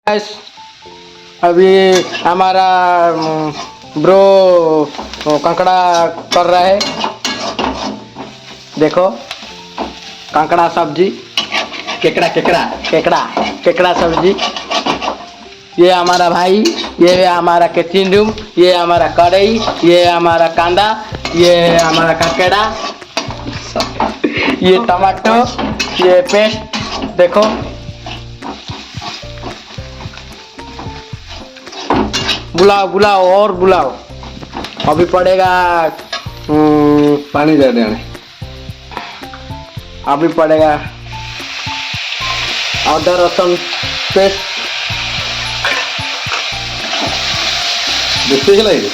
Guys, अभी हमारा bro Kankra कर रहा है। देखो कांकड़ा सब्जी, केकड़ा केकड़ा केकड़ा केकड़ा सब्जी। ये हमारा भाई, ये हमारा किचन रूम, ये हमारा कढ़ाई, ये हमारा कांदा, ये हमारा कांकड़ा, ये टमाटो, ये पेस्ट। देखो बुलाओ बुलाओ और बुलाओ। अभी पड़ेगा पानी दे देने। अभी पड़ेगा अदरक लहसुन पेस्ट। देखते चला ये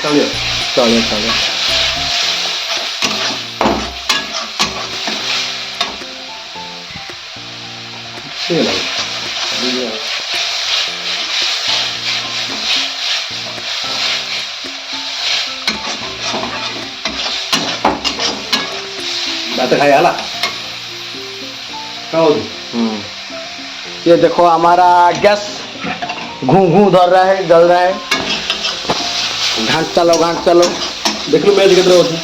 चलिए चलो चलो चला बात खाई आला क्या हो ये देखो हमारा गैस घूं घूं धर रहा है, जल रहा है। घाट चलो देख लो मैच कितना होती